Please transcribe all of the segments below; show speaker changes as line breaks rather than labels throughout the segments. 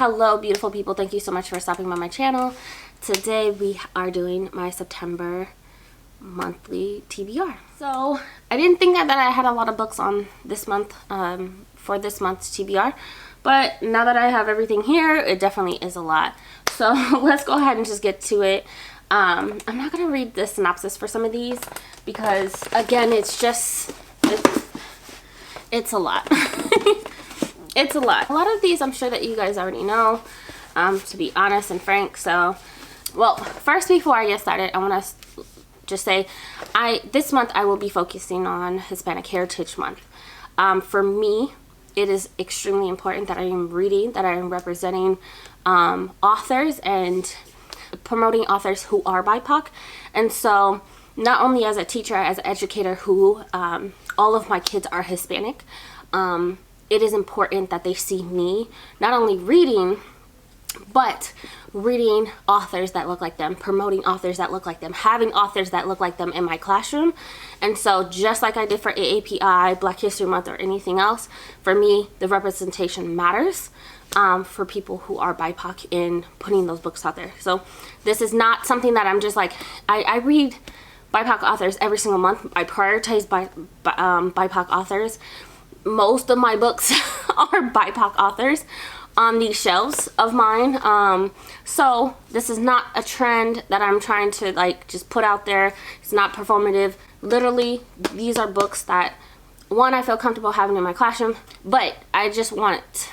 Hello beautiful people, thank you so much for stopping by my channel. Today we are doing my September monthly TBR. So I didn't think that I had a lot of books on this month for this month's TBR, but now that I have everything here, it definitely is a lot. So let's go ahead and just get to it. I'm not gonna read the synopsis for some of these because again it's a lot. It's a lot. A lot of these I'm sure that you guys already know, to be honest and frank. So, well, first before I get started, I want to just say this month I will be focusing on Hispanic Heritage Month. For me, it is extremely important that I am reading, that I am representing authors and promoting authors who are BIPOC. And so not only as a teacher, as an educator who all of my kids are Hispanic, it is important that they see me not only reading, but reading authors that look like them, promoting authors that look like them, having authors that look like them in my classroom. And so just like I did for AAPI, Black History Month, or anything else, for me, the representation matters for people who are BIPOC in putting those books out there. So this is not something that I'm just like, I read BIPOC authors every single month. I prioritize BIPOC authors. Most of my books are BIPOC authors on these shelves of mine. So this is not a trend that I'm trying to like just put out there. It's not performative. Literally, these are books that, one, I feel comfortable having in my classroom, but I just want,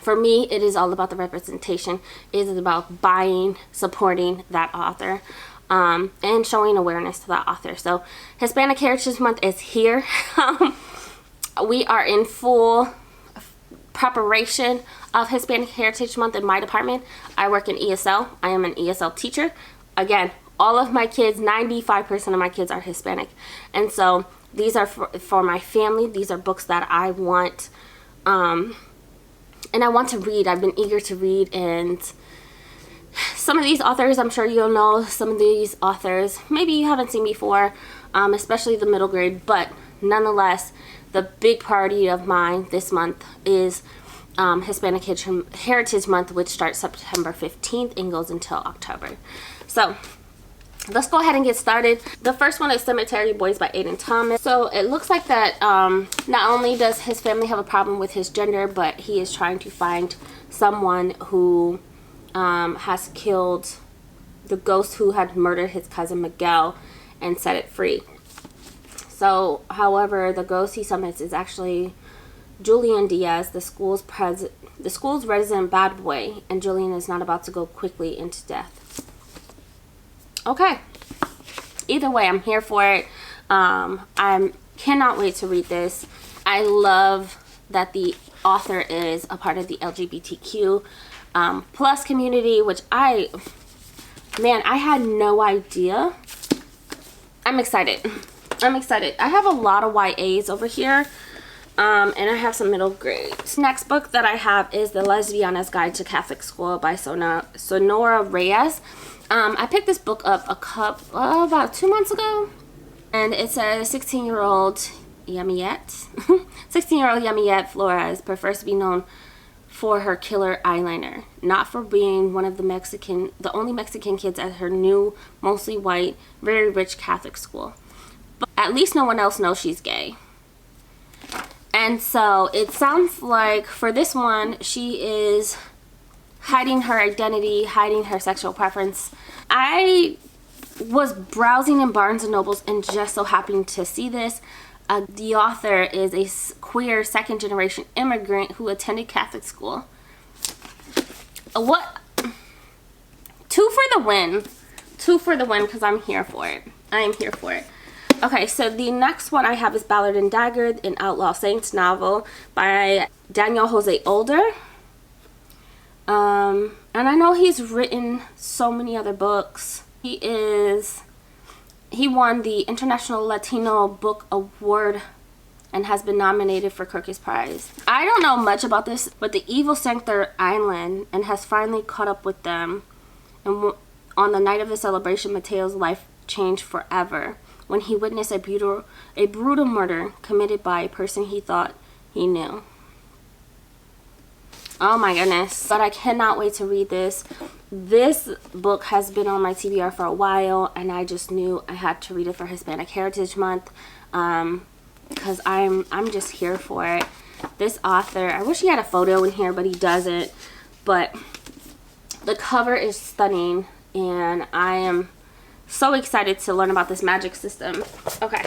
for me, it is all about the representation. It is about buying, supporting that author, and showing awareness to that author. So Hispanic Heritage Month is here. We are in full preparation of Hispanic Heritage Month in my department. I work in ESL. I am an ESL teacher. Again, all of my kids, 95% of my kids are Hispanic. And so these are for my family. These are books that I want, and I want to read. I've been eager to read, and some of these authors, I'm sure you'll know some of these authors. Maybe you haven't seen before, especially the middle grade, but nonetheless, the big priority of mine this month is Hispanic Heritage Month, which starts September 15th and goes until October. So let's go ahead and get started. The first one is Cemetery Boys by Aiden Thomas. So it looks like that not only does his family have a problem with his gender, but he is trying to find someone who has killed the ghost who had murdered his cousin Miguel and set it free. So, however, the ghost he summons is actually Julian Diaz, the school's resident bad boy, and Julian is not about to go quickly into death. Okay. Either way, I'm here for it. I cannot wait to read this. I love that the author is a part of the LGBTQ plus community, which I had no idea. I'm excited. I have a lot of YAs over here, and I have some middle grades. Next book that I have is The Lesbians Guide to Catholic School by Sonora Reyes. I picked this book up about 2 months ago, and it says 16-year-old Yamiette. 16-year-old Yamiette Flores prefers to be known for her killer eyeliner, not for being one of the only Mexican kids at her new, mostly white, very rich Catholic school. But at least no one else knows she's gay. And so it sounds like for this one, she is hiding her identity, hiding her sexual preference. I was browsing in Barnes & Nobles and just so happened to see this. The author is a queer second-generation immigrant who attended Catholic school. What? 2 for the win. 2 for the win because I'm here for it. I am here for it. Okay, so the next one I have is Ballard and Dagger, an Outlaw Saints novel by Daniel Jose Older. And I know he's written so many other books. He won the International Latino Book Award and has been nominated for Kirkus Prize. I don't know much about this, but the evil sank their island and has finally caught up with them. And on the night of the celebration, Mateo's life changed forever when he witnessed a brutal murder committed by a person he thought he knew. Oh my goodness. But I cannot wait to read this. This book has been on my TBR for a while, and I just knew I had to read it for Hispanic Heritage Month, because I'm just here for it. This author, I wish he had a photo in here, but he doesn't. But the cover is stunning, and I am so excited to learn about this magic system. Okay,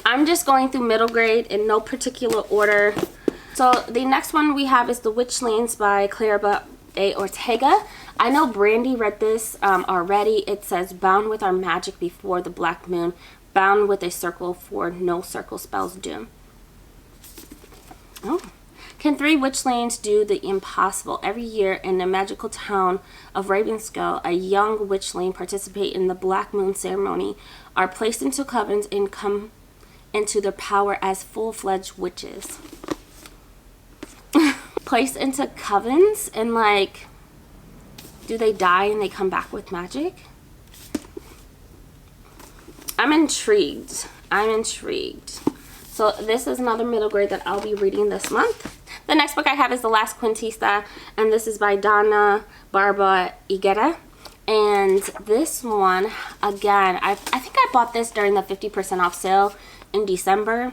I'm just going through middle grade in no particular order. So the next one we have is The Witchlings by Clara A. Ortega. I know Brandy read this already. It says, bound with our magic before the black moon, bound with a circle for no circle spells doom. Oh. Can 3 witchlings do the impossible? Every year in the magical town of Ravenskull, a young witchling participate in the black moon ceremony, are placed into covens and come into their power as full-fledged witches. Placed into covens, and like, do they die and they come back with magic? I'm intrigued. I'm intrigued. So this is another middle grade that I'll be reading this month. The next book I have is The Last Quintista, and this is by Donna Barba Higuera. And this one, again, I think I bought this during the 50% off sale in December.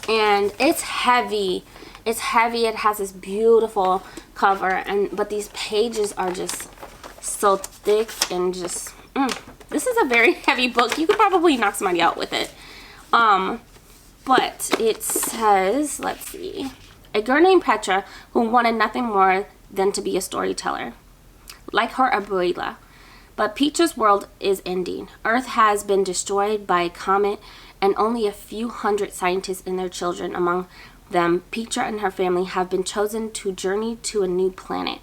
And it's heavy. It's heavy. It has this beautiful cover, but these pages are just so thick and just this is a very heavy book. You could probably knock somebody out with it. But it says, let's see, a girl named Petra who wanted nothing more than to be a storyteller, like her abuela. But Petra's world is ending. Earth has been destroyed by a comet, and only a few hundred scientists and their children, among them Petra and her family, have been chosen to journey to a new planet.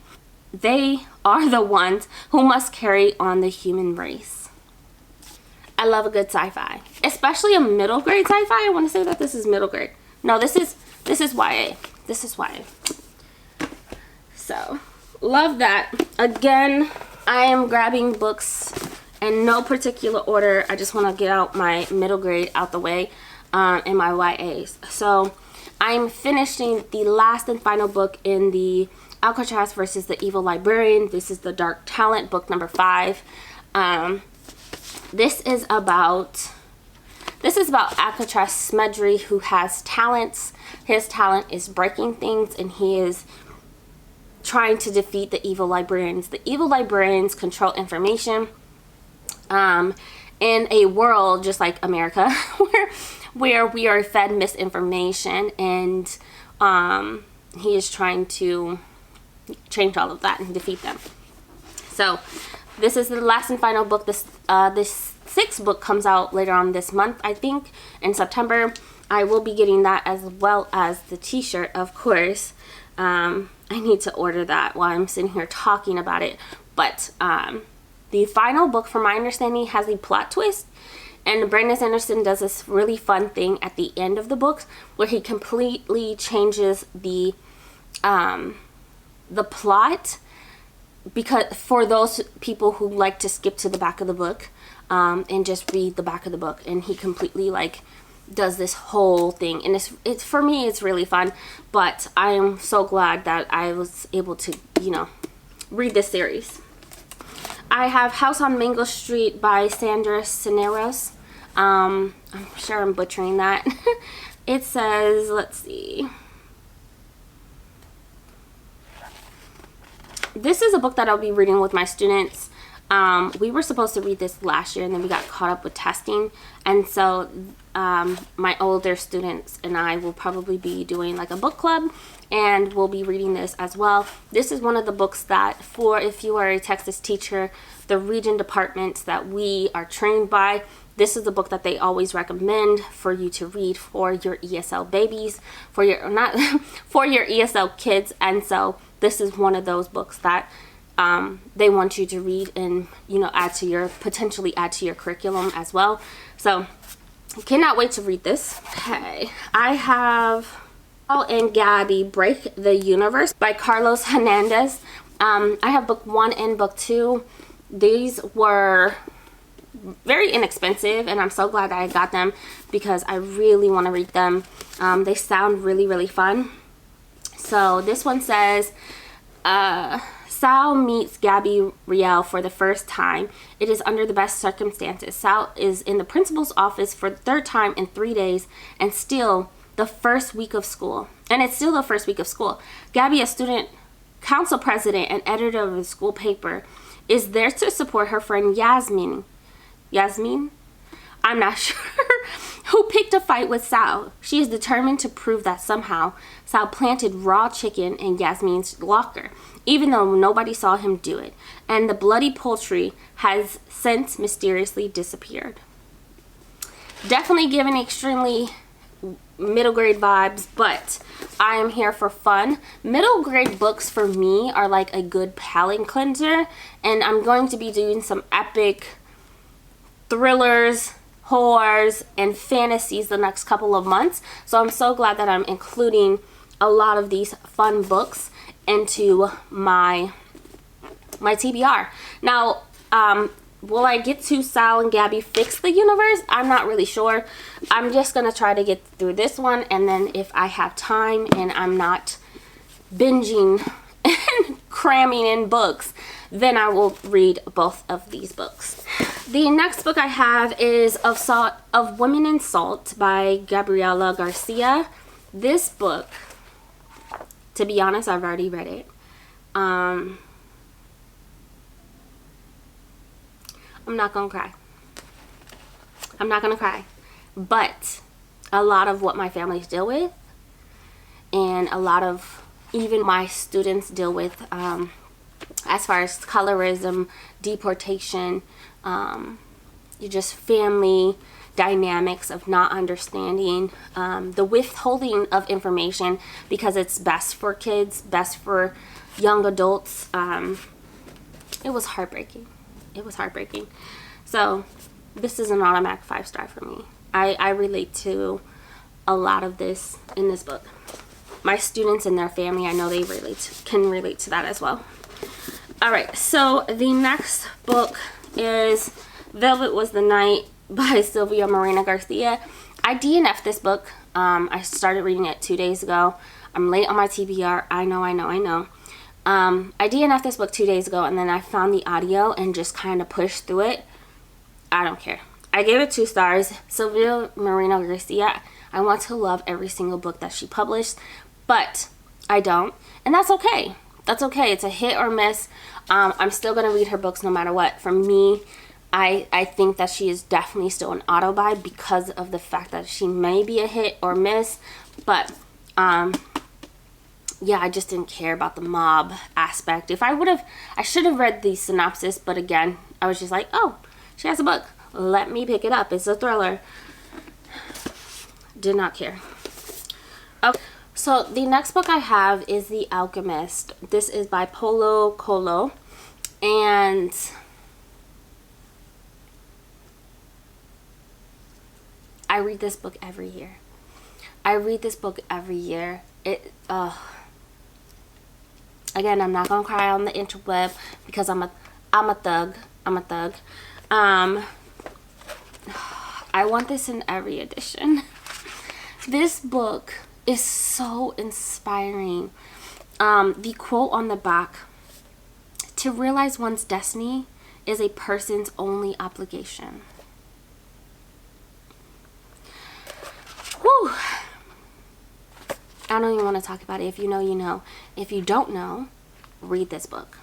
They are the ones who must carry on the human race. I love a good sci-fi, especially a middle grade sci-fi. I want to say that this is middle grade. No, this is YA. This is YA. So, love that. Again, I am grabbing books in no particular order. I just want to get out my middle grade out the way and my YAs. So, I'm finishing the last and final book in the Alcatraz versus the Evil Librarian. This is the Dark Talent, book number 5. This is about Alcatraz Smedry, who has talents. His talent is breaking things, and he is trying to defeat the evil librarians. The evil librarians control information in a world just like America where we are fed misinformation, and he is trying to change all of that and defeat them. So this is the last and final book. This 6th book comes out later on this month, I think, in September. I will be getting that, as well as the t-shirt, of course. I need to order that while I'm sitting here talking about it. But the final book, from my understanding, has a plot twist. And Brandon Sanderson does this really fun thing at the end of the book where he completely changes the plot, because for those people who like to skip to the back of the book and just read the back of the book, and he completely like does this whole thing, and it's for me, it's really fun. But I am so glad that I was able to, you know, read this series. I have House on Mango Street by Sandra Cisneros. I'm sure I'm butchering that. It says, let's see, this is a book that I'll be reading with my students. We were supposed to read this last year, and then we got caught up with testing, and so my older students and I will probably be doing like a book club, and we'll be reading this as well. This is one of the books that, for if you are a Texas teacher, the region departments that we are trained by, this is the book that they always recommend for you to read for your ESL babies, for your for your ESL kids. And so this is one of those books that they want you to read and, you know, potentially add to your curriculum as well. So cannot wait to read this. Okay, I have Paul and Gabby Break the Universe by Carlos Hernandez. I have book 1 and book 2. These were very inexpensive, and I'm so glad that I got them because I really want to read them. They sound really, really fun. So this one says, Sal meets Gabby Riel for the first time. It is under the best circumstances. Sal is in the principal's office for the third time in 3 days, and still the first week of school. And it's still the first week of school. Gabby, a student council president and editor of the school paper, is there to support her friend Yasmin? I'm not sure. Who picked a fight with Sal. She is determined to prove that somehow Sal planted raw chicken in Yasmin's locker, even though nobody saw him do it. And the bloody poultry has since mysteriously disappeared. Definitely giving extremely middle grade vibes, but I am here for fun. Middle grade books for me are like a good palate cleanser, and I'm going to be doing some epic thrillers, horrors, and fantasies the next couple of months. So I'm so glad that I'm including a lot of these fun books into my TBR. Now, will I get to Sal and Gabby fix the universe? I'm not really sure. I'm just gonna try to get through this one, and then if I have time and I'm not binging and cramming in books, then I will read both of these books. The next book I have is of Women in Salt by Gabriela Garcia. This book, to be honest, I've already read it. I'm not gonna cry. I'm not gonna cry. But a lot of what my families deal with, and a lot of even my students deal with, as far as colorism, deportation, you just family dynamics of not understanding, the withholding of information because it's best for kids, best for young adults. It was heartbreaking. It was heartbreaking. So this is an automatic 5-star for me. I relate to a lot of this in this book. My students and their family, I know they can relate to that as well. All right, so the next book is Velvet Was the Night by Sylvia Morena Garcia. I DNF'd this book. I started reading it 2 days ago. I'm late on my TBR. I know. I DNF'd this book 2 days ago, and then I found the audio and just kind of pushed through it. I don't care. I gave it 2 stars. Sylvia Morena Garcia, I want to love every single book that she published, but I don't, and that's okay. That's okay. It's a hit or miss. I'm still going to read her books no matter what. For me, I think that she is definitely still an auto-buy because of the fact that she may be a hit or miss. But, yeah, I just didn't care about the mob aspect. If I would have, I should have read the synopsis. But again, I was just like, oh, she has a book. Let me pick it up. It's a thriller. Did not care. Okay. So the next book I have is The Alchemist. This is by Paulo Coelho, and I read this book every year. Again, I'm not gonna cry on the interweb because I'm a thug. I want this in every edition. This book is so inspiring. The quote on the back: "To realize one's destiny is a person's only obligation." Whew. I don't even want to talk about it. If you know, you know. If you don't know, read this book.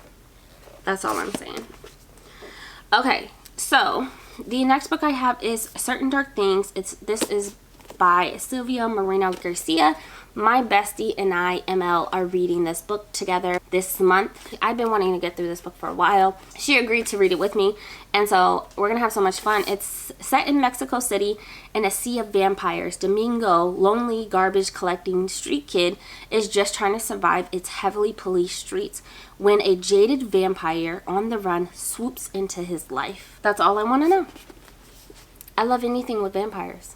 That's all I'm saying. Okay, so the next book I have is Certain Dark Things. This is by Sylvia Morena Garcia. My bestie and I, ML, are reading this book together this month. I've been wanting to get through this book for a while. She agreed to read it with me, and so we're gonna have so much fun. It's set in Mexico City in a sea of vampires. Domingo, lonely garbage collecting street kid, is just trying to survive its heavily policed streets when a jaded vampire on the run swoops into his life. That's all I want to know. I love anything with vampires.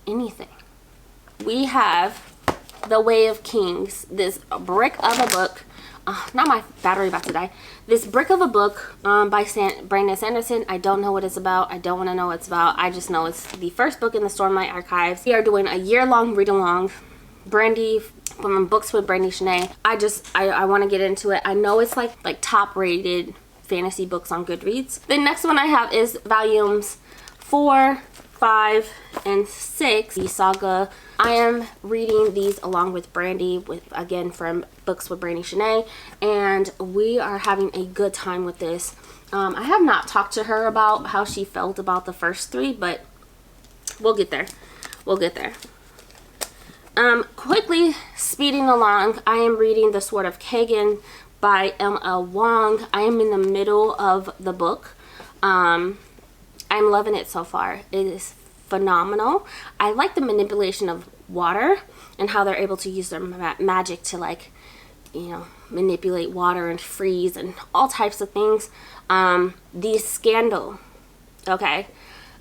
Anything. We have The Way of Kings, this brick of a book. Not my battery about to die. This brick of a book by Brandon Sanderson. I don't know what it's about. I don't want to know what it's about. I just know it's the first book in the Stormlight Archives. We are doing a year-long read-along. Brandy from Books with Brandy Shanae. I want to get into it. I know it's like top rated fantasy books on Goodreads. The next one I have is volumes 4, 5, and 6, the saga. I am reading these along with Brandy, again from Books with Brandy Shanae, and we are having a good time with this. I have not talked to her about how she felt about the first 3, but we'll get there. We'll get there. Quickly speeding along, I am reading The Sword of Kagan by M.L. Wong. I am in the middle of the book. I'm loving it so far. It is phenomenal. I like the manipulation of water and how they're able to use their magic to, like, you know, manipulate water and freeze and all types of things. The scandal, okay,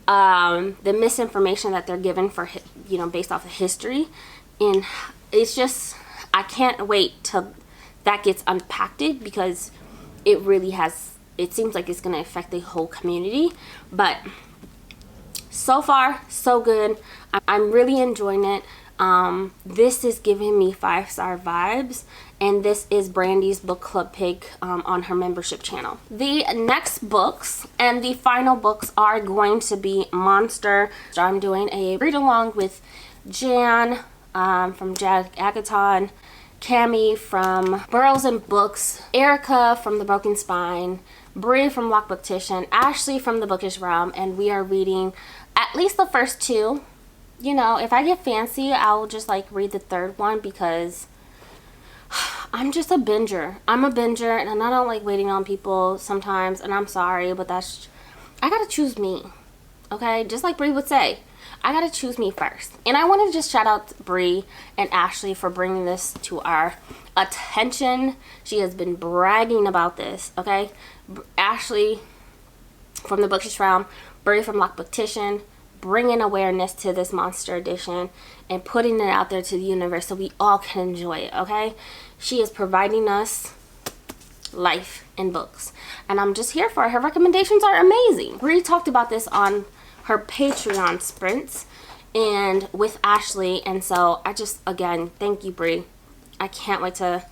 the misinformation that they're given for, you know, based off of history, and it's just, I can't wait till that gets unpacked, because it really has, it seems like it's going to affect the whole community. But so far so good. I'm really enjoying it. This is giving me 5-star vibes, and this is Brandy's book club pick on her membership channel. The next books and the final books are going to be Monster. So I'm doing a read along with Jan from Jag Agaton, Cami from Burrows and Books, Erica from The Broken Spine, Brie from Lock Booktition, Ashley from The Bookish Realm, and we are reading at least the first 2. You know, if I get fancy, I'll just like read the 3rd one, because I'm just a binger. I'm a binger, and I don't like waiting on people sometimes, and I'm sorry, but that's, I gotta choose me, okay? Just like Brie would say, I gotta choose me first. And I want to just shout out Brie and Ashley for bringing this to our attention. She has been bragging about this, okay? Ashley from The Bookish Realm, Brie from Lock Booktition, bringing awareness to this Monster edition and putting it out there to the universe so we all can enjoy it, okay? She is providing us life in books, and I'm just here for it. Her recommendations are amazing. Brie talked about this on her Patreon sprints and with Ashley, and so I just, again, thank you, Brie. I can't wait to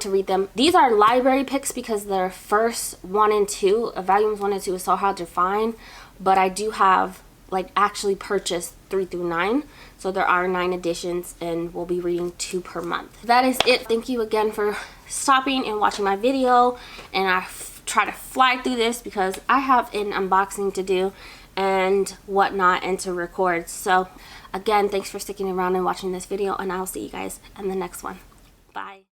read them. These are library picks because their first 1 and 2, volumes 1 and 2 is so hard to find, but I do have, like, actually purchased 3 through 9, so there are 9 editions, and we'll be reading 2 per month. That is it. Thank you again for stopping and watching my video, and I try to fly through this because I have an unboxing to do and whatnot and to record. So again, thanks for sticking around and watching this video, and I'll see you guys in the next one. Bye.